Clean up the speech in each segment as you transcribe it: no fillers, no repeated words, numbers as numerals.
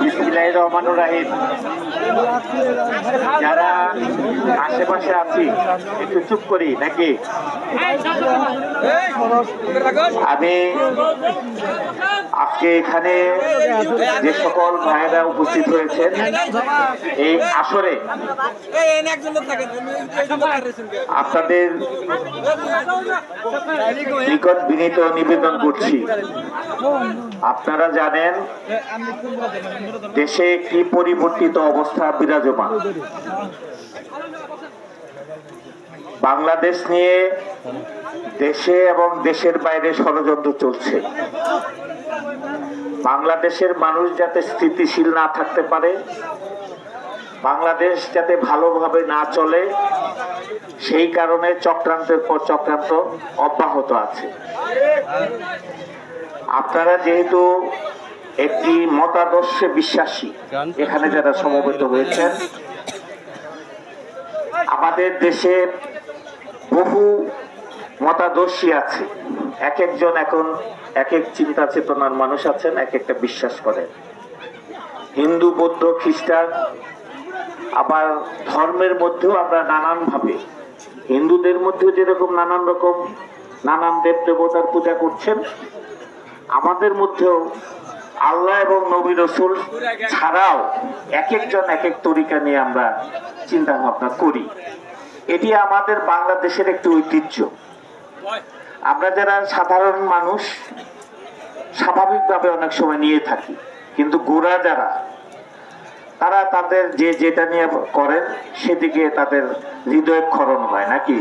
বিসমিল্লাহির রহমানির রহিম। যারা আশেপাশে আছি একটু চুপ করি নাকি? আমি আজকে এখানে যে সকল ভাইয়েরা উপস্থিত হয়েছেন এই আসরে আপনাদের নিকট বিনীত নিবেদন করছি, আপনারা জানেন দেশে কি পরিবর্তিত অবস্থা বিরাজমান। বাংলাদেশ নিয়ে দেশে এবং দেশের বাইরে ষড়যন্ত্র চলছে। বাংলাদেশের মানুষ যাতে স্থিতিশীল না থাকতে পারে, বাংলাদেশ যাতে ভালোভাবে না চলে, সেই কারণে চক্রান্তের পর চক্রান্ত অব্যাহত আছে। আপনারা যেহেতু একটি মতাদর্শে বিশ্বাসী, এখানে যারা সমবেত হয়েছেন, আমাদের দেশে বহু মতাদর্শী আছে। এক একজন এখন এক এক চিন্তা চেতনার মানুষ আছেন, এক একটা বিশ্বাস করেন। হিন্দু, বৌদ্ধ, খ্রিস্টান, আবার ধর্মের মধ্যেও আমরা নানান ভাবে, হিন্দুদের মধ্যেও যেরকম নানান রকম নানান দেব দেবতার পূজা করছেন, আমাদের মধ্যেও আল্লাহ এবং নবী রাসূল ছাড়াও এক একজন এক এক তরিকা নিয়ে আমরা চিন্তা ভাবনা করি। এটি আমাদের বাংলাদেশের একটি ঐতিহ্য। আমরা যারা সাধারণ মানুষ স্বাভাবিকভাবে অনেক সময় নিয়ে থাকি, কিন্তু গোড়া যারা, তারা তাদের যে যেটা নিয়ে করেন সেদিকে তাদের হৃদয় ক্ষরণ হয় নাকি।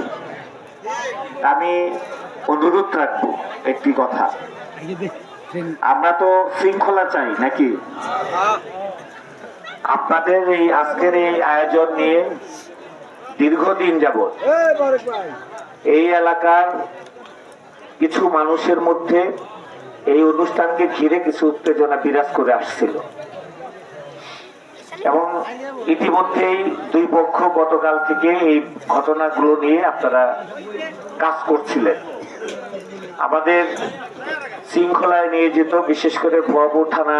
আমি অনুরোধ রাখবো একটি কথা, আমরা তো শৃঙ্খলা চাই নাকি। আপনাদের এই আজকের এই আয়োজন নিয়ে দীর্ঘদিন যাবৎ এই এলাকার কিছু মানুষের মধ্যে এই অনুষ্ঠানকে ঘিরে কিছু উত্তেজনা বিরাজ করে আসছিল এবং ইতিমধ্যেই দুই পক্ষ গতকাল থেকে এই ঘটনাগুলো নিয়ে আপনারা কাজ করছিলেন। আমাদের শৃঙ্খলায় নিয়োজিত বিশেষ করে ভুয়াপুর থানা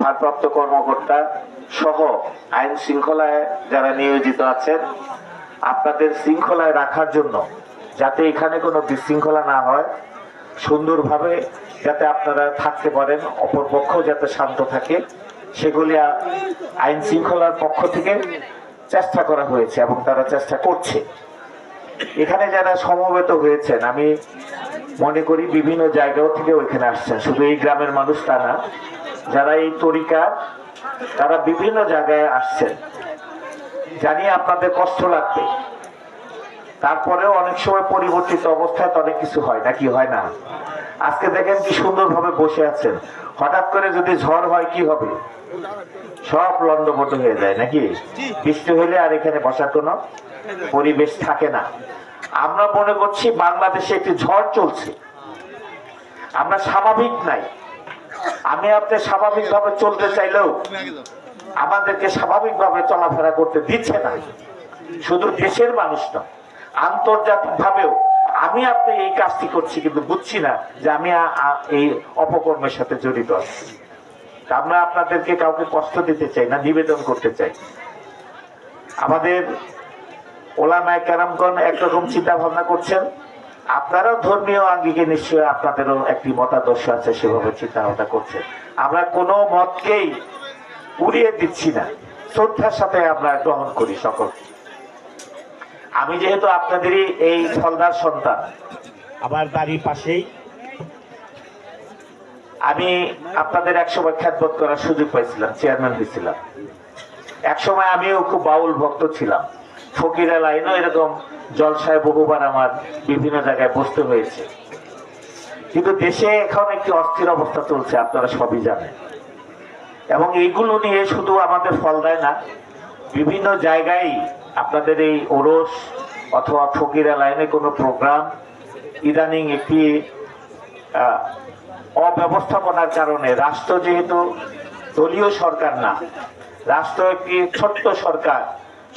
ভারপ্রাপ্ত কর্মকর্তা সহ আইন শৃঙ্খলায় যারা নিয়োজিত আছেন, আপনাদের শৃঙ্খলায় রাখার জন্য, যাতে এখানে কোনো বিশৃঙ্খলা না হয়, সুন্দরভাবে যাতে আপনারা থাকতে পারেন, অপরপক্ষ যাতে শান্ত থাকে, সেগুলি আইন শৃঙ্খলার পক্ষ থেকে চেষ্টা করা হয়েছে এবং তারা চেষ্টা করছে। এখানে যারা সমবেত হয়েছেন, আমি মনে করি বিভিন্ন জায়গাও থেকে ওইখানে আসছেন, শুধু এই গ্রামের মানুষ তা না, যারা এই তরিকা তারা বিভিন্ন জায়গায় আসছেন। জানি আপনাদের কষ্ট লাগবে, তারপরেও অনেক সময় পরিবর্তিত অবস্থায় তো অনেক কিছু হয় নাকি, হয় না? আজকে দেখেন কি সুন্দরভাবে বসে আছেন, হঠাৎ করে যদি ঝড় হয় কি হবে? সব লন্ডভন্ড হয়ে যায় নাকি। বৃষ্টি হলে আর এখানে বসার কোনো পরিবেশ থাকে না। আমরা মনে করছি বাংলাদেশে একটি ঝড় চলছে, আমরা স্বাভাবিক নাই। আমি আপনি স্বাভাবিকভাবে চলতে চাইলেও আমাদেরকে স্বাভাবিকভাবে চলাফেরা করতে দিচ্ছে না। শুধু দেশের মানুষ না, আন্তর্জাতিক ভাবেও আমি আপনি এই কাজটি করছি কিন্তু বুঝছি না যে আমি এই অপকর্মের সাথে জড়িত আছি। আমরা আপনাদেরকে কাউকে কষ্ট দিতে চাই না, নিবেদন করতে চাই। আমাদের ওলামায়ে কেরামগণ একরকম চিন্তা ভাবনা করছেন, আপনারাও ধর্মীয় আঙ্গিকে নিশ্চয়ই আপনাদেরও একটি মতাদর্শ আছে, সেভাবে চিন্তা ভাবনা করছেন। আমরা কোনো মতকেই উড়িয়ে দিচ্ছি না, শ্রদ্ধার সাথে আমরা গ্রহণ করি সকল। আমি যেহেতু আপনাদেরই এই ফলদার সন্তান, আমার বাড়ির পাশেই, আমি আপনাদের একসময় খ্যাতবোধ করার সুযোগ পাইছিলাম, চেয়ারম্যান হয়েছিলাম। একসময় আমিও খুব বাউল ভক্ত ছিলাম, ফকিরা লাইনও এরকম জলসায় বহুবার আমার বিভিন্ন জায়গায় বসতে হয়েছে। কিন্তু দেশে এখন একটি অস্থির অবস্থা চলছে, আপনারা সবই জানেন। এবং এইগুলো নিয়ে শুধু আমাদের ফলদায় না, বিভিন্ন জায়গায় আপনাদের এই ওরস অথবা ফকিরা লাইনে কোনো প্রোগ্রাম ইদানিং একটি অব্যবস্থাপনার কারণে, রাষ্ট্র যেহেতু দলীয় সরকার না, রাষ্ট্র একটি ছোট্ট সরকার,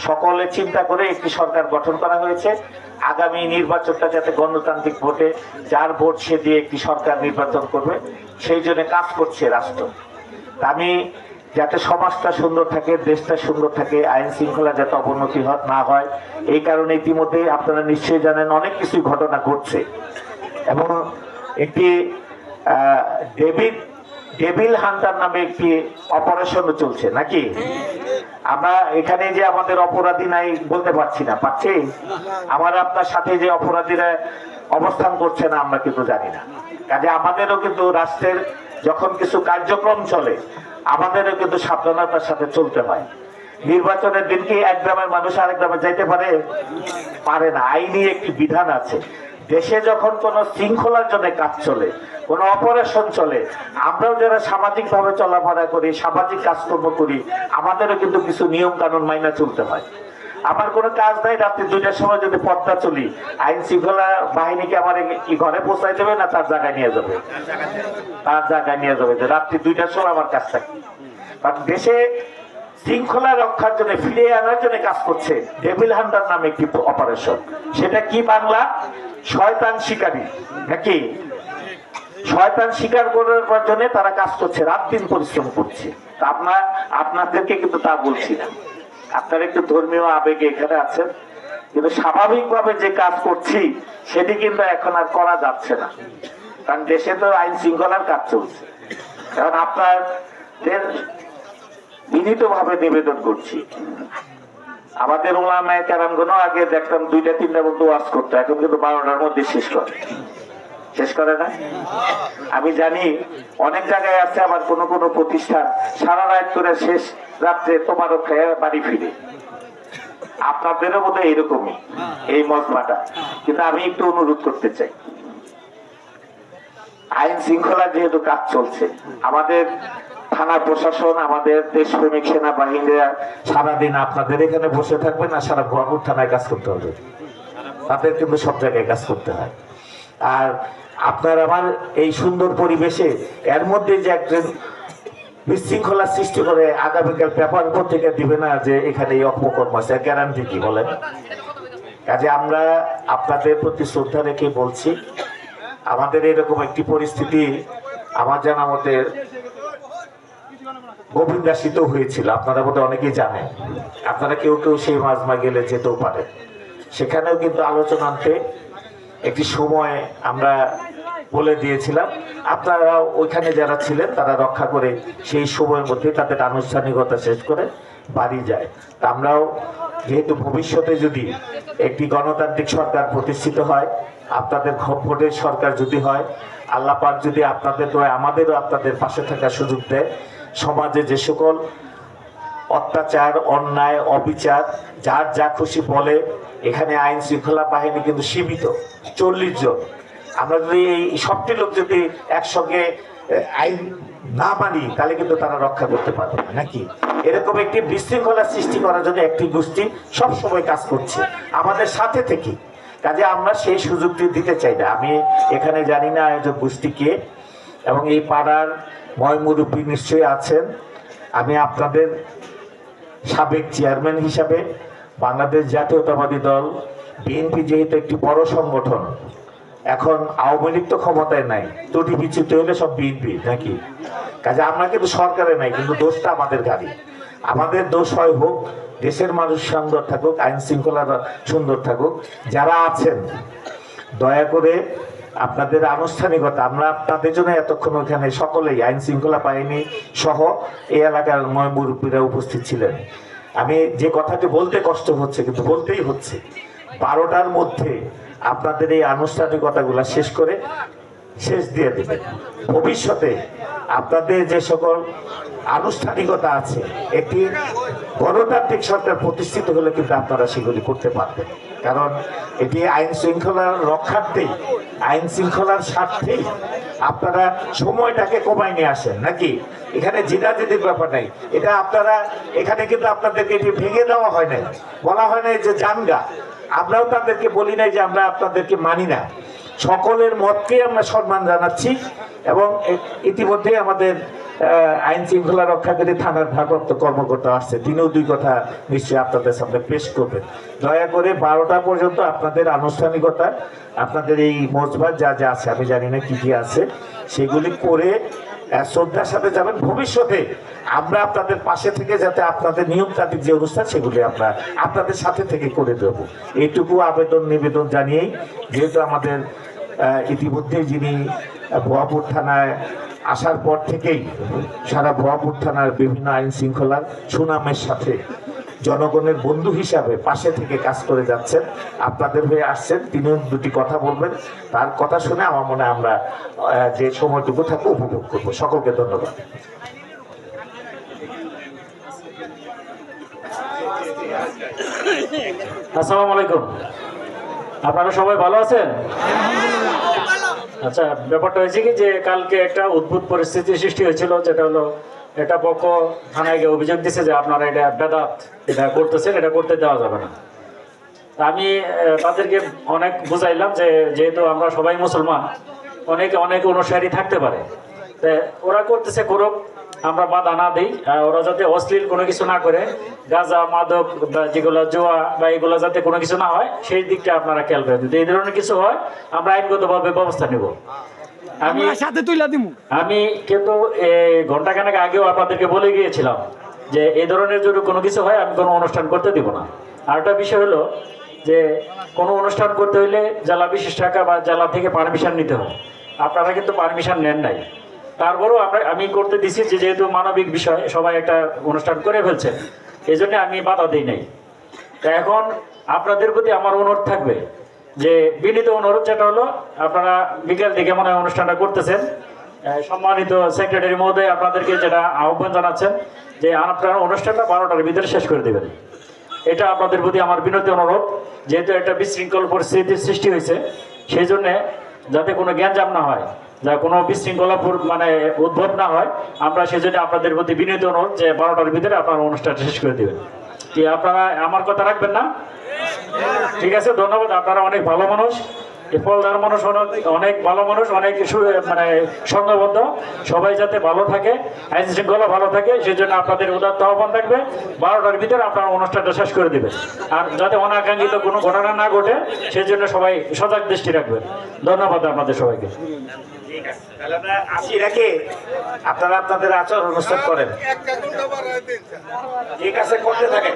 সকলে চিন্তা করে একটি সরকার গঠন করা হয়েছে। আগামী নির্বাচনটা যাতে গণতান্ত্রিক ভোটে যার ভোট সে দিয়ে একটি সরকার নির্বাচন করবে, সেই জন্য কাজ করছে রাষ্ট্র। আমি যাতে সমাজটা সুন্দর থাকে, দেশটা সুন্দর থাকে, আইন শৃঙ্খলা যাতে অবনতি না হয়, এই কারণে ইতিমধ্যে আপনারা নিশ্চয়ই জানেন অনেক কিছু ঘটনা ঘটছে এবং একটি ডেভিল হান্টার নামে একটি অপারেশনও চলছে নাকি? আমরা এখানে যে আমাদের অপরাধী নাই বলতে পারছি না, পাচ্ছি? আমার আপনার সাথে যে অপরাধীরা অবস্থান করছে না আমরা কিন্তু জানি না। কাজে আমাদেরও কিন্তু রাষ্ট্রের যখন কিছু কার্যক্রম চলে আমাদেরও কিন্তু সাবধানতার সাথে চলতে হয়। নির্বাচনের দিন কি এক গ্রামের মানুষ আরেক গ্রামে যাইতে পারে না। আইনি একটি বিধান আছে। দেশে যখন কোনো শৃঙ্খলার জন্য কাজ চলে, কোনো অপারেশন চলে, আমরাও যারা সামাজিক ভাবে চলাফেরা করি, সামাজিক কাজকর্ম করি, আমাদেরও কিন্তু কিছু নিয়ম কানুন মাইনা চলতে হয়। আমার কোনো কাজ নাই, রাত্রি 2টার সময় যদি পথটা চলি, আইন শৃঙ্খলা বাহিনীকে আমার কি ঘরে পৌঁছাই দেবে না তার জায়গায় নিয়ে যাবে? তার জায়গায় নিয়ে যাবে যে রাত্রি 2টার সময় আমার কাজ থাকে। কারণ দেশে শৃঙ্খলা রক্ষার জন্য, ফিরিয়ে আনার জন্য কাজ করছে ডেভিল হান্টার নামে একটি অপারেশন। সেটা কি বাংলা? শয়তান শিকারী নাকি? শয়তান শিকার করার জন্য তারা কাজ করছে, রাত দিন পরিশ্রম করছে। আপনাদেরকে কিন্তু তা বলছি না, আপনারা একটু ধর্মীয় আবেগে এখানে আছেন, কিন্তু স্বাভাবিকভাবে যে কাজ করছি সেটি কিন্তু এখন আর করা যাচ্ছে না, কারণ দেশে তো আইন শৃঙ্খলার কাজ চলছে। কারণ আপনাদের বিনীতভাবে নিবেদন করছি, আমাদের ওলামায়ে কেরামগণ আগে দেখতাম 2টা-3টা পর্যন্ত ওয়াজ করতো, এখন কিন্তু 12টার মধ্যে শেষ করে না। আমি জানি অনেক জায়গায় আছে আবার কোন কোন প্রতিষ্ঠান সারা রাত করে শেষ রাত্রে তোমারও খেয়ে বাড়ি ফিরে। আপনাদেরও বোধ হয় এরকমই এই মজমাটা। কিন্তু আমি একটু অনুরোধ করতে চাই, আইন শৃঙ্খলা যেহেতু কাজ চলছে, আমাদের থানা প্রশাসন, আমাদের দেশপ্রেমিক সেনাবাহিনীরা সারাদিন আপনাদের এখানে বসে থাকবে না, সারা ভুয়াপুর থানায় কাজ করতে হবে। তাদের কিন্তু সব জায়গায় কাজ করতে হয়। আর আপনার আমার এই সুন্দর পরিবেশে এর মধ্যে যে একজন বিশৃঙ্খলা সৃষ্টি করে আগামীকাল পেপার পত্রিকা দিবে না যে এখানে এই অপকর্ম আছে, গ্যারান্টি কি বলেন? কাজে আমরা আপনাদের প্রতি শ্রদ্ধা রেখে বলছি, আমাদের এরকম একটি পরিস্থিতি আমার জানা মতে গোবিন্দাসিত হয়েছিল, আপনারা বোধহয় অনেকেই জানেন। আপনারা কেউ কেউ সেই মাজমা গেলে যেতেও পারে, সেখানেও কিন্তু আলোচনাতে একটি সময় আমরা বলে দিয়েছিলাম, আপনারা ওইখানে যারা ছিলেন তারা রক্ষা করে সেই সময়ের মধ্যে তাদের আনুষ্ঠানিকতা শেষ করে বাড়ি যায়। তা আমরাও যেহেতু ভবিষ্যতে যদি একটি গণতান্ত্রিক সরকার প্রতিষ্ঠিত হয়, আপনাদের ভোটের সরকার যদি হয়, আল্লাহ পাক যদি আপনাদের দোয়া আমাদেরও আপনাদের পাশে থাকার সুযোগ দেয়, সমাজে যে সকল অত্যাচার, অন্যায়, অবিচার যার যা খুশি বলে, এখানে আইন শৃঙ্খলা বাহিনী কিন্তু সীমিত 40 জন। আমরা যদি এই সবটি লোক যদি একসঙ্গে আইন না মানি তাহলে কিন্তু তারা রক্ষা করতে পারবে না নাকি? এরকম একটি বিশৃঙ্খলা সৃষ্টি করার জন্য একটি গোষ্ঠী সবসময় কাজ করছে আমাদের সাথে থেকে। কাজে আমরা সেই সুযোগটি দিতে চাই না। আমি এখানে জানি না আয়োজক গোষ্ঠী কে, এবং এই পাড়ার ময়মুরব্বী নিশ্চয়ই আছেন। আমি আপনাদের সাবেক চেয়ারম্যান হিসাবে বাংলাদেশ জাতীয়তাবাদী দল বিএনপি যেহেতু একটি বড় সংগঠন, এখন আওয়ামী লীগ তো ক্ষমতায় নাই, ত্রুটি বিচ্যুতি হলে সব বিএনপি নাকি? কাজে আমরা কিন্তু সরকারে নাই, কিন্তু দোষটা আমাদের গাড়ি। আমাদের দোষ হয় হোক, দেশের মানুষ সুন্দর থাকুক, আইন শৃঙ্খলা সুন্দর থাকুক। যারা আছেন দয়া করে আপনাদের আনুষ্ঠানিকতা, আমরা আপনাদের জন্য এতক্ষণ ওখানে সকলেই আইন শৃঙ্খলা বাহিনী সহ এই এলাকার মুরব্বীরা উপস্থিত ছিলেন। আমি যে কথাটি বলতে কষ্ট হচ্ছে কিন্তু বলতেই হচ্ছে, 12টার মধ্যে আপনাদের এই আনুষ্ঠানিকতাগুলো শেষ দিয়ে দেবেন। ভবিষ্যতে আপনাদের যে সকল আনুষ্ঠানিকতা আছে, একটি গণতান্ত্রিক সরকার প্রতিষ্ঠিত হলে কিন্তু আপনারা সেগুলি করতে পারবেন। কারণ এটি আইন শৃঙ্খলার রক্ষার্থেই, আইন শৃঙ্খলার স্বার্থেই আপনারা সময়টাকে কমায় নিয়ে আসেন নাকি? এখানে জিদাজিদির ব্যাপার নাই। এটা আপনারা এখানে কিন্তু আপনাদেরকে এটি ভেঙে দেওয়া হয় নাই, বলা হয় নাই যে জানগা। আমরাও তাদেরকে বলি নাই যে আমরা আপনাদেরকে মানি না। সকলের মতকে আমরা সম্মান জানাচ্ছি, এবং ইতিমধ্যে আমাদের আইন শৃঙ্খলা রক্ষাকারী থানার ভারপ্রাপ্ত কর্মকর্তা আসছে, তিনিও দুই কথা নিশ্চয়ই আপনাদের সামনে পেশ করবেন। দয়া করে 12টা পর্যন্ত আপনাদের আনুষ্ঠানিকতা, আপনাদের এই মজবাত যা যা আছে, আমি জানি না কি কি আছে, সেগুলি করে শ্রদ্ধার সাথে যাবেন। ভবিষ্যতে আমরা আপনাদের পাশে থেকে যাতে আপনাদের নিয়মতান্ত্রিক যে অনুষ্ঠান সেগুলি আমরা আপনাদের সাথে থেকে করে দেব, এইটুকু আবেদন নিবেদন জানিয়েই, যেহেতু আমাদের ইতিমধ্যে যিনি ভুয়াপুর থানায় আসার পর থেকেই সারা ভুয়াপুর থানার বিভিন্ন আইন শৃঙ্খলার সুনামের সাথে জনগণের বন্ধু হিসাবে পাশে থেকে কাজ করে যাচ্ছেন, আপনাদের হয়ে আসছেন, তিনিও দুটি কথা বলবেন। তার কথা শুনে আমার মনে হয় আমরা যে সময়টুকু থাকবো উপভোগ করবো। সকলকে ধন্যবাদ। আসসালামু আলাইকুম, আপনারা সবাই ভালো আছেন? আচ্ছা, ব্যাপারটা হয়েছে কি যে কালকে একটা অদ্ভুত পরিস্থিতি সৃষ্টি হয়েছিল, যেটা হলো এটা পক্ষ থানায় গিয়ে অভিযোগ দিচ্ছে যে আপনারা এটা বেদাত, এটা করতেছেন, এটা করতে দেওয়া যাবে না। আমি তাদেরকে অনেক বুঝাইলাম যে যেহেতু আমরা সবাই মুসলমান, অনেকে অনেক অনুসারী থাকতে পারে, ওরা করতেছে করুক, আমরা বাধা না দিই। ওরা যাতে অশ্লীল কোনো কিছু না করে, গাঁজা মাদক বা যেগুলো জোয়া বা এগুলো যাতে কোনো কিছু না হয়, সেই দিকটা আপনারা খেয়াল করেন। যদি এই ধরনের কিছু হয় আমরা আইনগতভাবে ব্যবস্থা নেব। আমি কিন্তু ঘন্টাখানেক আগেও আপনাদেরকে বলে গিয়েছিলাম যে এই ধরনের যদি কোনো কিছু হয় আমি কোনো অনুষ্ঠান করতে দিব না। আর একটা বিষয় হলো যে কোনো অনুষ্ঠান করতে হইলে জেলা বিশেষ শাখা বা জেলা থেকে পারমিশন নিতে হয়। আপনারা কিন্তু পারমিশন নেন নাই, তারপরেও আমি করতে দিছি, যেহেতু মানবিক বিষয়, সবাই একটা অনুষ্ঠান করে ফেলছে, এই জন্য আমি বাধা দিই নাই। তা এখন আপনাদের প্রতি আমার অনুরোধ থাকবে, যে বিনীত অনুরোধ, যেটা হলো আপনারা বিকেল দিকে মনে হয় অনুষ্ঠানটা করতেছেন, সম্মানিত সেক্রেটারি মহোদয় আপনাদেরকে যেটা আহ্বান জানাচ্ছেন যে আপনারা অনুষ্ঠানটা 12টার ভিতরে শেষ করে দেবেন। এটা আপনাদের প্রতি আমার বিনীত অনুরোধ। যেহেতু একটা বিশৃঙ্খল পরিস্থিতির সৃষ্টি হয়েছে, সেই জন্যে যাতে কোনো জ্ঞানজাম না হয়, যা কোনো বিশৃঙ্খলা মানে উদ্ভব না হয়, আমরা সেই জন্য আপনাদের প্রতি বিনীত অনুরোধ যে 12টার ভিতরে আপনারা অনুষ্ঠানটা শেষ করে দেবেন। কি আপনারা আমার কথা রাখবেন না? ঠিক আছে, ধন্যবাদ। আপনারা অনেক ভালো মানুষ, ফলদার মানুষ, অনেক ভালো মানুষ, অনেক মানে সংঘবদ্ধ, সবাই যাতে ভালো থাকে, আইন শৃঙ্খলা ভালো থাকে, সেই জন্য আপনাদের উদাত্ত আহ্বান থাকবে 12টার ভিতরে আপনারা অনুষ্ঠানটা শেষ করে দেবেন। আর যাতে অনাকাঙ্ক্ষিত কোনো ঘটনা না ঘটে, সেই জন্য সবাই সজাগ দৃষ্টি রাখবেন। ধন্যবাদ আপনাদের সবাইকে। আপনারা আপনাদের আচার অনুষ্ঠান করেন, ঠিক আছে, করতে থাকেন।